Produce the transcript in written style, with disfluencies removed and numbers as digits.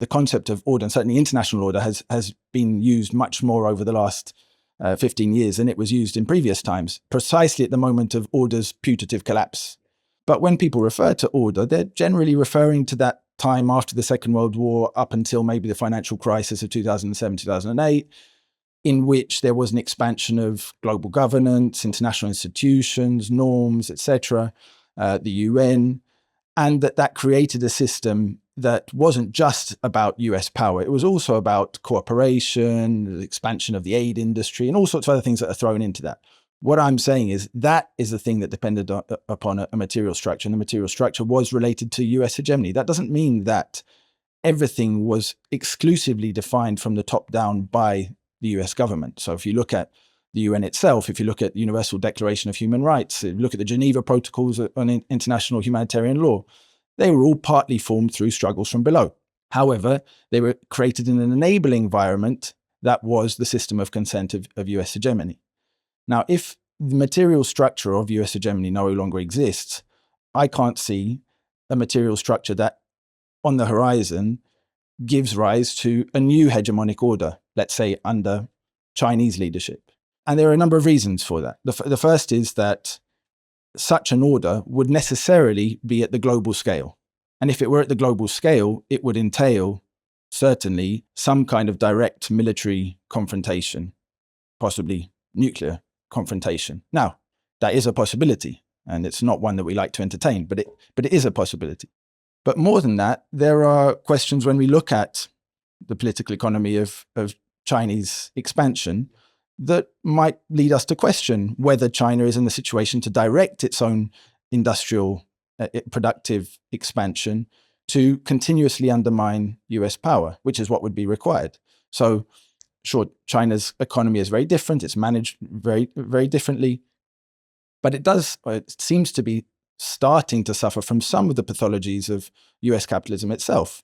the concept of order, and certainly international order, has been used much more over the last 15 years than it was used in previous times, precisely at the moment of order's putative collapse. But when people refer to order, they're generally referring to that time after the Second World War up until maybe the financial crisis of 2007, 2008, in which there was an expansion of global governance, international institutions, norms, etc., the UN, and that created a system that wasn't just about US power. It was also about cooperation, the expansion of the aid industry, and all sorts of other things that are thrown into that. What I'm saying is that is the thing that depended upon a material structure, and the material structure was related to US hegemony. That doesn't mean that everything was exclusively defined from the top down by the US government. So if you look at the UN itself, if you look at the Universal Declaration of Human Rights, if you look at the Geneva Protocols on international humanitarian law, they were all partly formed through struggles from below. However, they were created in an enabling environment that was the system of consent of US hegemony. Now, if the material structure of US hegemony no longer exists, I can't see a material structure that on the horizon gives rise to a new hegemonic order, let's say under Chinese leadership. And there are a number of reasons for that. The first is that such an order would necessarily be at the global scale. And if it were at the global scale, it would entail certainly some kind of direct military confrontation, possibly nuclear confrontation. Now, that is a possibility, and it's not one that we like to entertain, but it is a possibility. But more than that, there are questions when we look at the political economy of Chinese expansion that might lead us to question whether China is in the situation to direct its own industrial productive expansion to continuously undermine US power, which is what would be required. So sure, China's economy is very different. It's managed very, very differently. But it seems to be starting to suffer from some of the pathologies of US capitalism itself.